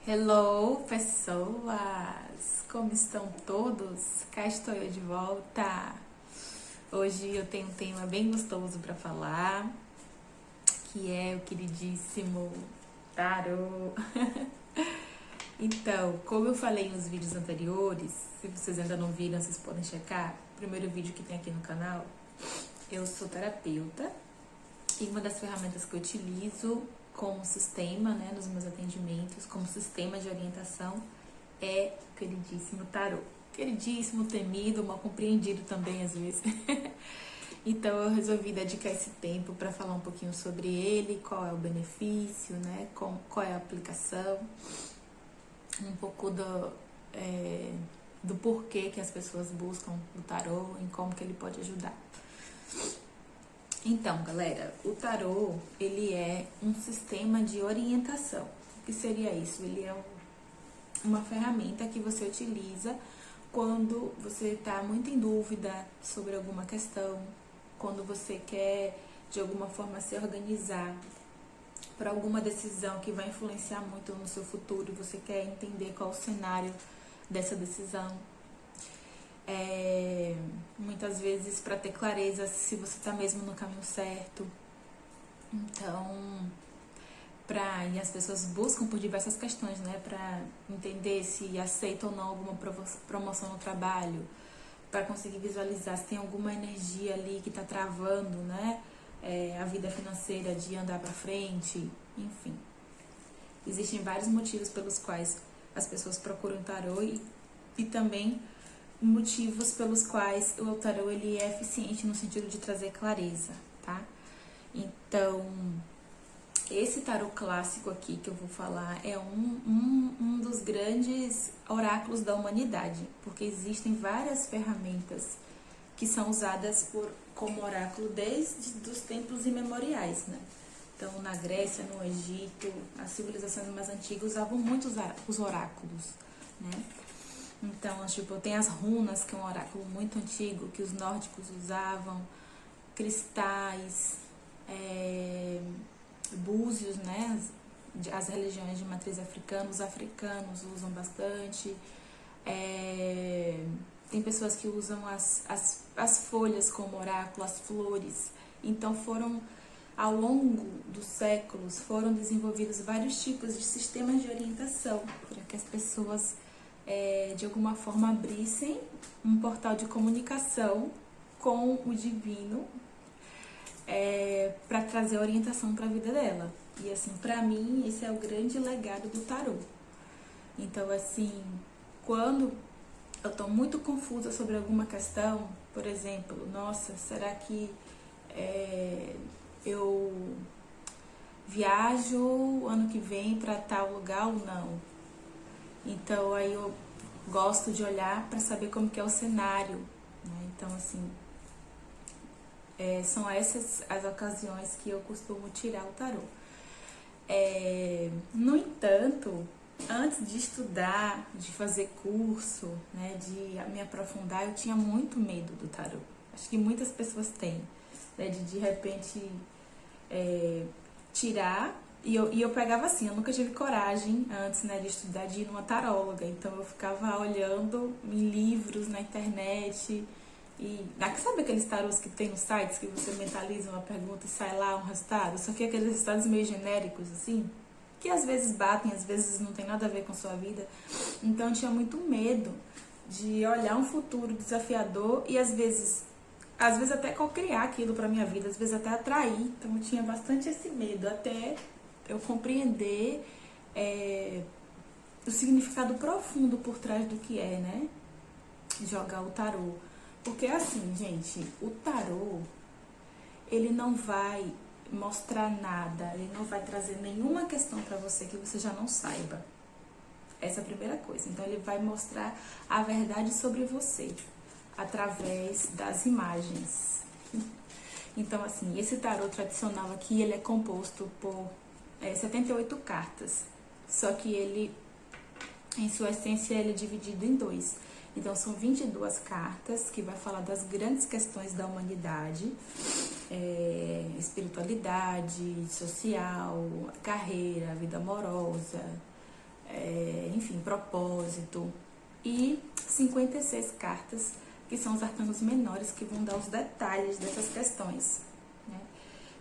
Hello, pessoas! Como estão todos? Cá estou eu de volta. Hoje eu tenho um tema bem gostoso para falar, que é o queridíssimo tarô. Então, como eu falei nos vídeos anteriores, se vocês ainda não viram, vocês podem checar. O primeiro vídeo que tem aqui no canal, eu sou terapeuta e uma das ferramentas que eu utilizo como sistema, né, nos meus atendimentos, como sistema de orientação, é o queridíssimo tarô. Queridíssimo, temido, mal compreendido também às vezes. Então eu resolvi dedicar esse tempo para falar um pouquinho sobre ele, qual é o benefício, né, qual é a aplicação, um pouco do porquê que as pessoas buscam o tarô, em como que ele pode ajudar. Então, galera, o tarô, ele é um sistema de orientação. O que seria isso? Ele é uma ferramenta que você utiliza quando você está muito em dúvida sobre alguma questão, quando você quer, de alguma forma, se organizar para alguma decisão que vai influenciar muito no seu futuro, e você quer entender qual o cenário dessa decisão. Muitas vezes para ter clareza se você está mesmo no caminho certo. Então, e as pessoas buscam por diversas questões, né? Para entender se aceita ou não alguma promoção no trabalho, para conseguir visualizar se tem alguma energia ali que está travando, né? A vida financeira de andar para frente, enfim. Existem vários motivos pelos quais as pessoas procuram tarô e também motivos pelos quais o tarô ele é eficiente no sentido de trazer clareza, tá? Então, esse tarô clássico aqui que eu vou falar é um dos grandes oráculos da humanidade, porque existem várias ferramentas que são usadas como oráculo desde os tempos imemoriais, né? Então, na Grécia, no Egito, as civilizações mais antigas usavam muito os oráculos, né? Então, tipo, tem as runas, que é um oráculo muito antigo, que os nórdicos usavam, cristais, búzios, né? As religiões de matriz africana, os africanos usam bastante. Tem pessoas que usam as folhas como oráculo, as flores. Então, ao longo dos séculos, foram desenvolvidos vários tipos de sistemas de orientação para que as pessoas de alguma forma abrissem um portal de comunicação com o divino para trazer orientação para a vida dela. E assim, para mim, esse é o grande legado do tarô. Então, assim, quando eu estou muito confusa sobre alguma questão, por exemplo, nossa, será que eu viajo ano que vem para tal lugar ou não? Então, aí eu gosto de olhar para saber como que é o cenário, né? Então, assim, são essas as ocasiões que eu costumo tirar o tarô. No entanto, antes de estudar, de fazer curso, né, de me aprofundar, eu tinha muito medo do tarô. Acho que muitas pessoas têm, né, de repente tirar. E eu pegava assim, eu nunca tive coragem antes, né, de estudar, de ir numa taróloga. Então eu ficava olhando em livros na internet. Sabe aqueles tarôs que tem nos sites que você mentaliza uma pergunta e sai lá um resultado? Só que aqueles resultados meio genéricos, assim, que às vezes batem, às vezes não tem nada a ver com a sua vida. Então eu tinha muito medo de olhar um futuro desafiador e às vezes até cocriar aquilo pra minha vida, às vezes até atrair. Então eu tinha bastante esse medo, até eu compreender o significado profundo por trás do que é, né? Jogar o tarô. Porque assim, gente, o tarô, ele não vai mostrar nada, ele não vai trazer nenhuma questão pra você que você já não saiba. Essa é a primeira coisa. Então ele vai mostrar a verdade sobre você, através das imagens. Então, assim, esse tarô tradicional aqui, ele é composto por 78 cartas, só que ele, em sua essência, ele é dividido em dois. Então, são 22 cartas que vai falar das grandes questões da humanidade, espiritualidade, social, carreira, vida amorosa, enfim, propósito. E 56 cartas, que são os arcanos menores, que vão dar os detalhes dessas questões, né?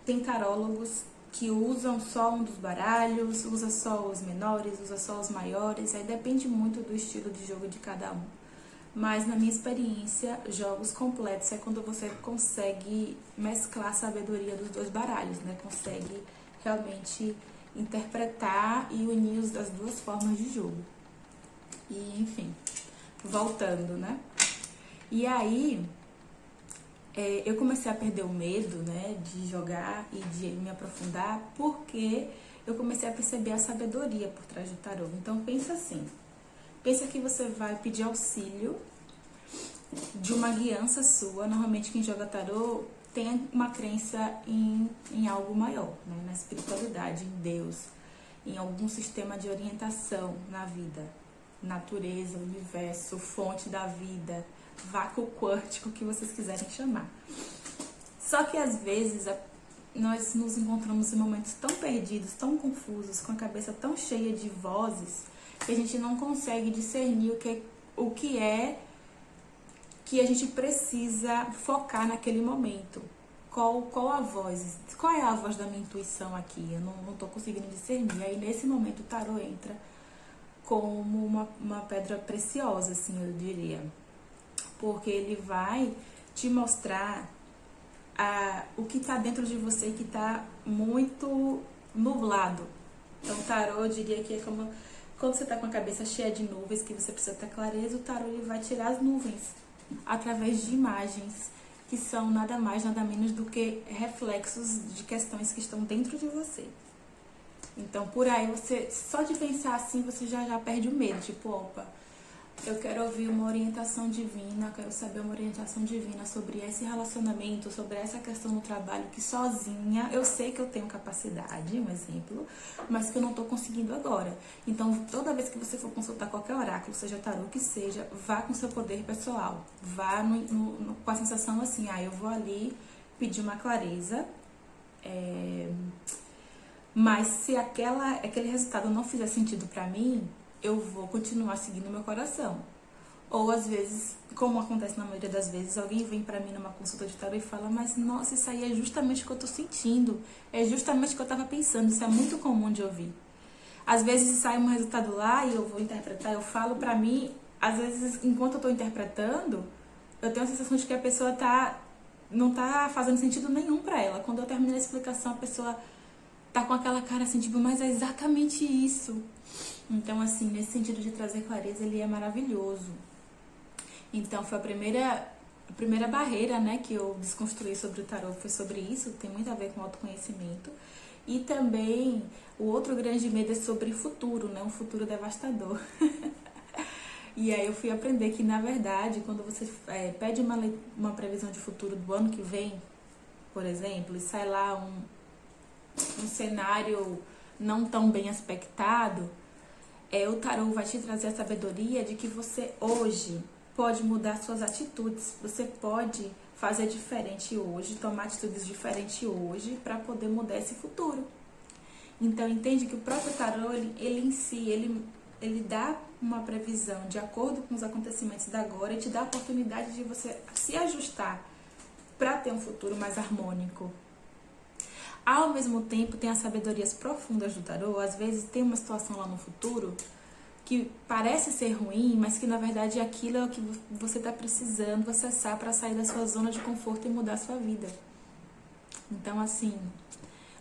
Tem tarólogos que usam só um dos baralhos, usa só os menores, usa só os maiores, aí depende muito do estilo de jogo de cada um. Mas na minha experiência, jogos completos é quando você consegue mesclar a sabedoria dos dois baralhos, né? Consegue realmente interpretar e unir as duas formas de jogo. E, enfim, voltando, né? E aí, eu comecei a perder o medo, né, de jogar e de me aprofundar, porque eu comecei a perceber a sabedoria por trás do tarô. Então, pensa assim, pensa que você vai pedir auxílio de uma guiança sua. Normalmente quem joga tarô tem uma crença em algo maior, né, na espiritualidade, em Deus, em algum sistema de orientação na vida, natureza, universo, fonte da vida, vácuo quântico, que vocês quiserem chamar. Só que às vezes nós nos encontramos em momentos tão perdidos, tão confusos, com a cabeça tão cheia de vozes, que a gente não consegue discernir o que é que a gente precisa focar naquele momento. Qual a voz? Qual é a voz da minha intuição aqui? Eu não estou conseguindo discernir. Aí nesse momento o tarô entra como uma pedra preciosa, assim, eu diria. Porque ele vai te mostrar o que está dentro de você, que está muito nublado. Então o tarô, eu diria que é como quando você está com a cabeça cheia de nuvens, que você precisa ter clareza, o tarô ele vai tirar as nuvens através de imagens que são nada mais, nada menos do que reflexos de questões que estão dentro de você. Então, por aí, você só de pensar assim, você já perde o medo. Tipo, opa, eu quero ouvir uma orientação divina, quero saber uma orientação divina sobre esse relacionamento, sobre essa questão no trabalho, que sozinha eu sei que eu tenho capacidade, um exemplo, mas que eu não estou conseguindo agora. Então, toda vez que você for consultar qualquer oráculo, seja tarô, que seja, vá com seu poder pessoal. Vá com a sensação assim, eu vou ali pedir uma clareza, mas se aquele resultado não fizer sentido pra mim, eu vou continuar seguindo meu coração. Ou às vezes, como acontece na maioria das vezes, alguém vem pra mim numa consulta de tarô e fala, mas nossa, isso aí é justamente o que eu tô sentindo, é justamente o que eu tava pensando. Isso é muito comum de ouvir. Às vezes sai um resultado lá e eu vou interpretar, eu falo pra mim, às vezes enquanto eu tô interpretando, eu tenho a sensação de que a pessoa não tá fazendo sentido nenhum pra ela. Quando eu termino a explicação, a pessoa tá com aquela cara assim, tipo, mas é exatamente isso. Então, assim, nesse sentido de trazer clareza, ele é maravilhoso. Então, foi a primeira barreira, né, que eu desconstruí sobre o tarô, foi sobre isso, tem muito a ver com autoconhecimento. E também, o outro grande medo é sobre futuro, né, um futuro devastador. E aí eu fui aprender que, na verdade, quando você pede uma previsão de futuro do ano que vem, por exemplo, e sai lá um cenário não tão bem aspectado, o tarô vai te trazer a sabedoria de que você hoje pode mudar suas atitudes, você pode fazer diferente hoje, tomar atitudes diferentes hoje para poder mudar esse futuro. Então entende que o próprio tarô, ele em si, ele dá uma previsão de acordo com os acontecimentos da agora e te dá a oportunidade de você se ajustar para ter um futuro mais harmônico. Ao mesmo tempo, tem as sabedorias profundas do tarô. Às vezes tem uma situação lá no futuro que parece ser ruim, mas que na verdade aquilo é o que você está precisando acessar para sair da sua zona de conforto e mudar a sua vida. Então, assim,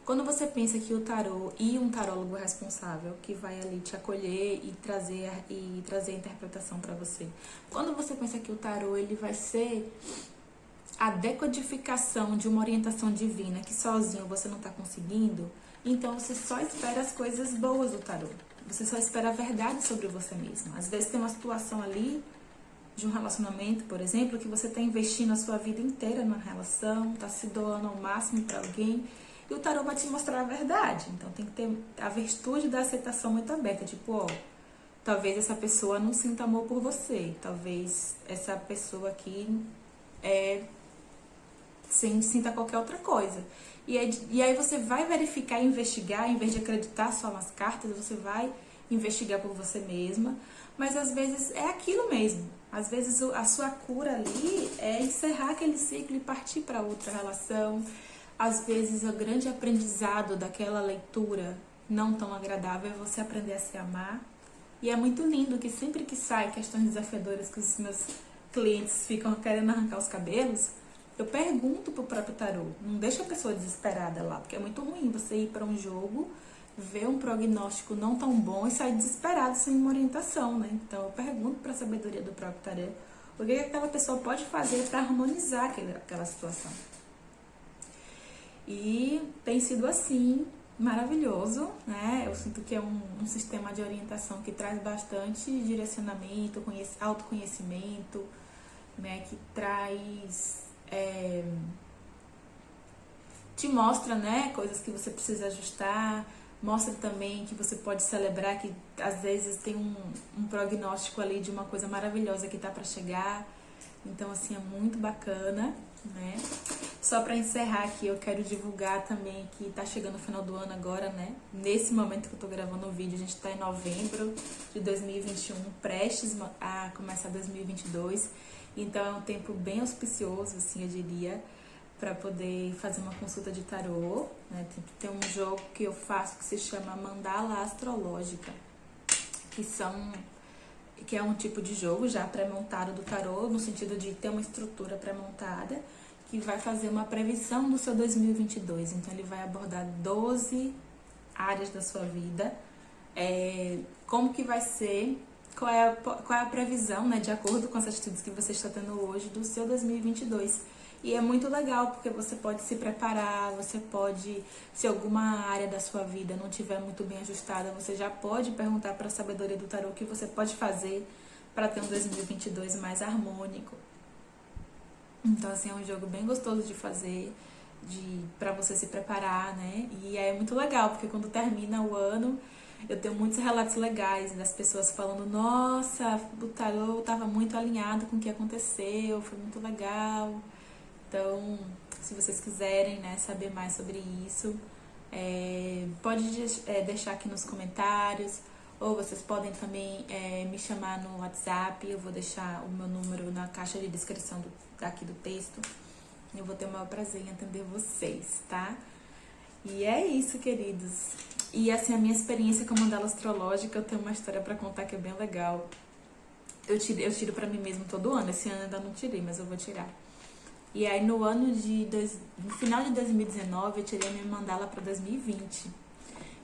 quando você pensa que o tarô e um tarólogo responsável que vai ali te acolher e trazer a interpretação para você, quando você pensa que o tarô ele vai ser a decodificação de uma orientação divina que sozinho você não está conseguindo, então você só espera as coisas boas do tarô. Você só espera a verdade sobre você mesmo. Às vezes tem uma situação ali de um relacionamento, por exemplo, que você está investindo a sua vida inteira numa relação, está se doando ao máximo para alguém, e o tarô vai te mostrar a verdade. Então tem que ter a virtude da aceitação muito aberta, tipo, talvez essa pessoa não sinta amor por você, talvez essa pessoa aqui sinta qualquer outra coisa. E aí você vai verificar e investigar, em vez de acreditar só nas cartas, você vai investigar por você mesma, mas às vezes é aquilo mesmo. Às vezes a sua cura ali é encerrar aquele ciclo e partir para outra relação. Às vezes o grande aprendizado daquela leitura não tão agradável é você aprender a se amar. E é muito lindo que sempre que sai questões desafiadoras que os meus clientes ficam querendo arrancar os cabelos, eu pergunto pro próprio tarô. Não deixa a pessoa desesperada lá, porque é muito ruim você ir para um jogo, ver um prognóstico não tão bom e sair desesperado sem uma orientação, né? Então eu pergunto para a sabedoria do próprio tarô o que aquela pessoa pode fazer para harmonizar aquela situação. E tem sido assim, maravilhoso, né? Eu sinto que é um sistema de orientação que traz bastante direcionamento, autoconhecimento, né? Que traz... te mostra, né, coisas que você precisa ajustar, mostra também que você pode celebrar que às vezes tem um prognóstico ali de uma coisa maravilhosa que tá para chegar. Então, assim, é muito bacana, né? Só para encerrar aqui, eu quero divulgar também que tá chegando o final do ano agora, né? Nesse momento que eu tô gravando o vídeo, a gente tá em novembro de 2021, prestes a começar 2022. Então é um tempo bem auspicioso, assim, eu diria, para poder fazer uma consulta de tarô, né? Tem um jogo que eu faço que se chama Mandala Astrológica, que é um tipo de jogo já pré-montado do tarô, no sentido de ter uma estrutura pré-montada, que vai fazer uma previsão do seu 2022. Então ele vai abordar 12 áreas da sua vida, como que vai ser, qual é a previsão, né, de acordo com as atitudes que você está tendo hoje do seu 2022. E é muito legal, porque você pode se preparar, você pode, se alguma área da sua vida não estiver muito bem ajustada, você já pode perguntar para a sabedoria do tarô o que você pode fazer para ter um 2022 mais harmônico. Então, assim, é um jogo bem gostoso de fazer, para você se preparar, né? E é muito legal, porque quando termina o ano, eu tenho muitos relatos legais das pessoas falando: nossa, o tarô estava muito alinhado com o que aconteceu, foi muito legal. Então, se vocês quiserem, né, saber mais sobre isso, pode deixar aqui nos comentários, ou vocês podem também me chamar no WhatsApp. Eu vou deixar o meu número na caixa de descrição aqui do texto. Eu vou ter o maior prazer em atender vocês, tá? E é isso, queridos. E assim, a minha experiência com a mandala astrológica, eu tenho uma história pra contar que é bem legal. Eu tiro pra mim mesmo todo ano. Esse ano eu ainda não tirei, mas eu vou tirar. E aí no final de 2019 eu tirei minha mandala para 2020.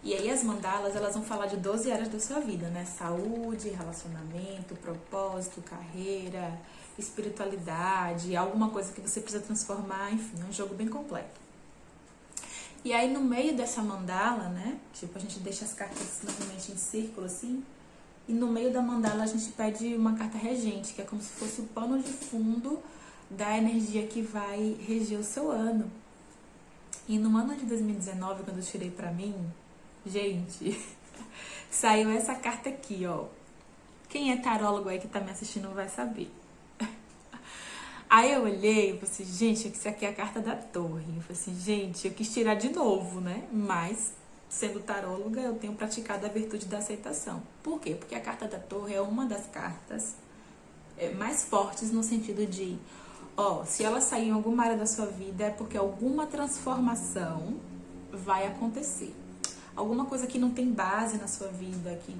E aí as mandalas, elas vão falar de 12 áreas da sua vida, né? Saúde, relacionamento, propósito, carreira, espiritualidade, alguma coisa que você precisa transformar, enfim, é um jogo bem completo. E aí no meio dessa mandala, né? Tipo, a gente deixa as cartas normalmente em círculo assim. E no meio da mandala a gente pede uma carta regente, que é como se fosse o pano de fundo da energia que vai reger o seu ano. E no ano de 2019, quando eu tirei pra mim, gente, saiu essa carta aqui, ó. Quem é tarólogo aí que tá me assistindo vai saber. Aí eu olhei e falei assim, gente, isso aqui é a carta da torre. Eu falei assim, gente, eu quis tirar de novo, né? Mas, sendo taróloga, eu tenho praticado a virtude da aceitação. Por quê? Porque a carta da torre é uma das cartas mais fortes no sentido de, se ela sair em alguma área da sua vida é porque alguma transformação vai acontecer. Alguma coisa que não tem base na sua vida, que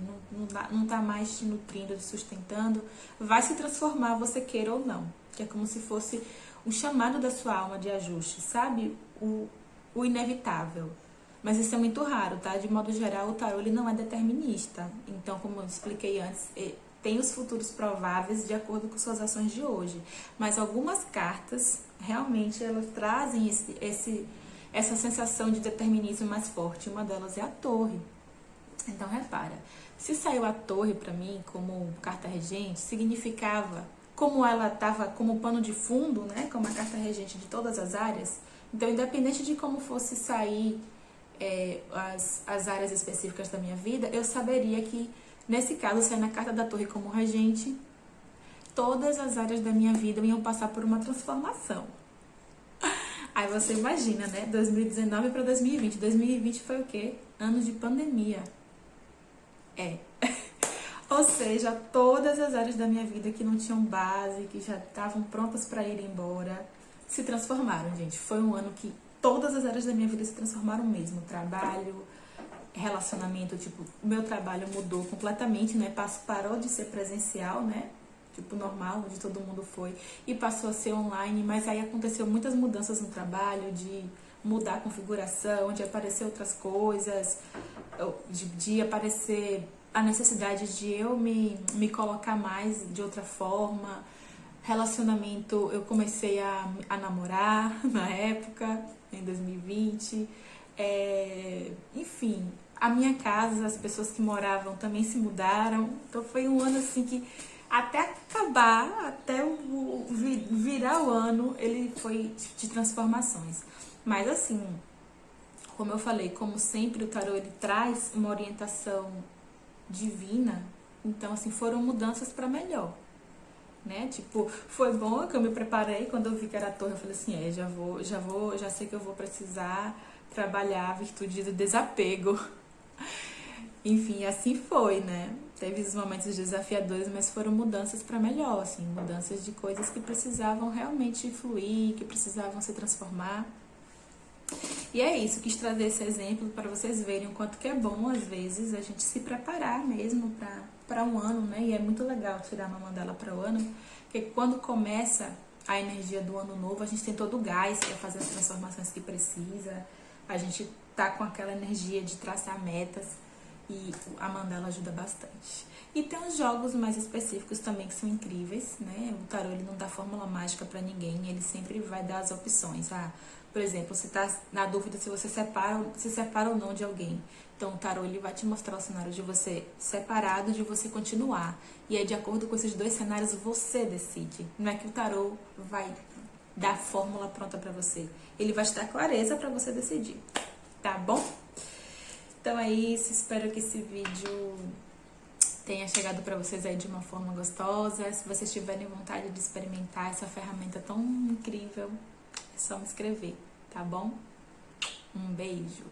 não tá mais te nutrindo, te sustentando, vai se transformar, você queira ou não. Que é como se fosse um chamado da sua alma de ajuste, sabe? O inevitável. Mas isso é muito raro, tá? De modo geral, o tarô ele não é determinista. Então, como eu expliquei antes, tem os futuros prováveis de acordo com suas ações de hoje. Mas algumas cartas, realmente, elas trazem essa sensação de determinismo mais forte. Uma delas é a torre. Então, repara, se saiu a torre para mim como carta regente, significava, como ela estava como pano de fundo, né? Como a carta regente de todas as áreas. Então, independente de como fosse sair as áreas específicas da minha vida, eu saberia que, nesse caso, saindo a carta da torre como regente, todas as áreas da minha vida iam passar por uma transformação. Aí você imagina, né? 2019 para 2020. 2020 foi o quê? Ano de pandemia. Ou seja, todas as áreas da minha vida que não tinham base, que já estavam prontas para ir embora, se transformaram, gente. Foi um ano que todas as áreas da minha vida se transformaram mesmo. Trabalho, relacionamento, tipo, o meu trabalho mudou completamente, né? Parou de ser presencial, né? Tipo, normal, onde todo mundo foi, e passou a ser online, mas aí aconteceu muitas mudanças no trabalho, de mudar a configuração, de aparecer outras coisas, de aparecer a necessidade de eu me colocar mais de outra forma. Relacionamento, eu comecei a namorar na época, em 2020. Enfim, a minha casa, as pessoas que moravam também se mudaram. Então foi um ano assim que até acabar, até virar o ano, ele foi de transformações. Mas assim, como eu falei, como sempre o tarô ele traz uma orientação divina, então assim, foram mudanças para melhor. Né? Tipo, foi bom que eu me preparei quando eu vi que era a torre, eu falei assim, já sei que eu vou precisar trabalhar a virtude do desapego. Enfim, assim foi, né? Teve os momentos desafiadores, mas foram mudanças para melhor, assim, mudanças de coisas que precisavam realmente fluir, que precisavam se transformar. E é isso, quis trazer esse exemplo para vocês verem o quanto que é bom, às vezes, a gente se preparar mesmo para um ano, né? E é muito legal tirar uma mandala para o ano, porque quando começa a energia do ano novo, a gente tem todo o gás para fazer as transformações que precisa, a gente tá com aquela energia de traçar metas e a mandala ajuda bastante. E tem os jogos mais específicos também que são incríveis, né? O tarô ele não dá fórmula mágica para ninguém, ele sempre vai dar as opções. Por exemplo, você tá na dúvida se você se separa ou não de alguém. Então o tarô ele vai te mostrar o cenário de você separado, de você continuar. E aí de acordo com esses dois cenários você decide. Não é que o tarô vai dar a fórmula pronta para você. Ele vai te dar clareza para você decidir. Tá bom? Então é isso, espero que esse vídeo tenha chegado para vocês aí de uma forma gostosa. Se vocês tiverem vontade de experimentar essa ferramenta tão incrível, é só me escrever, tá bom? Um beijo!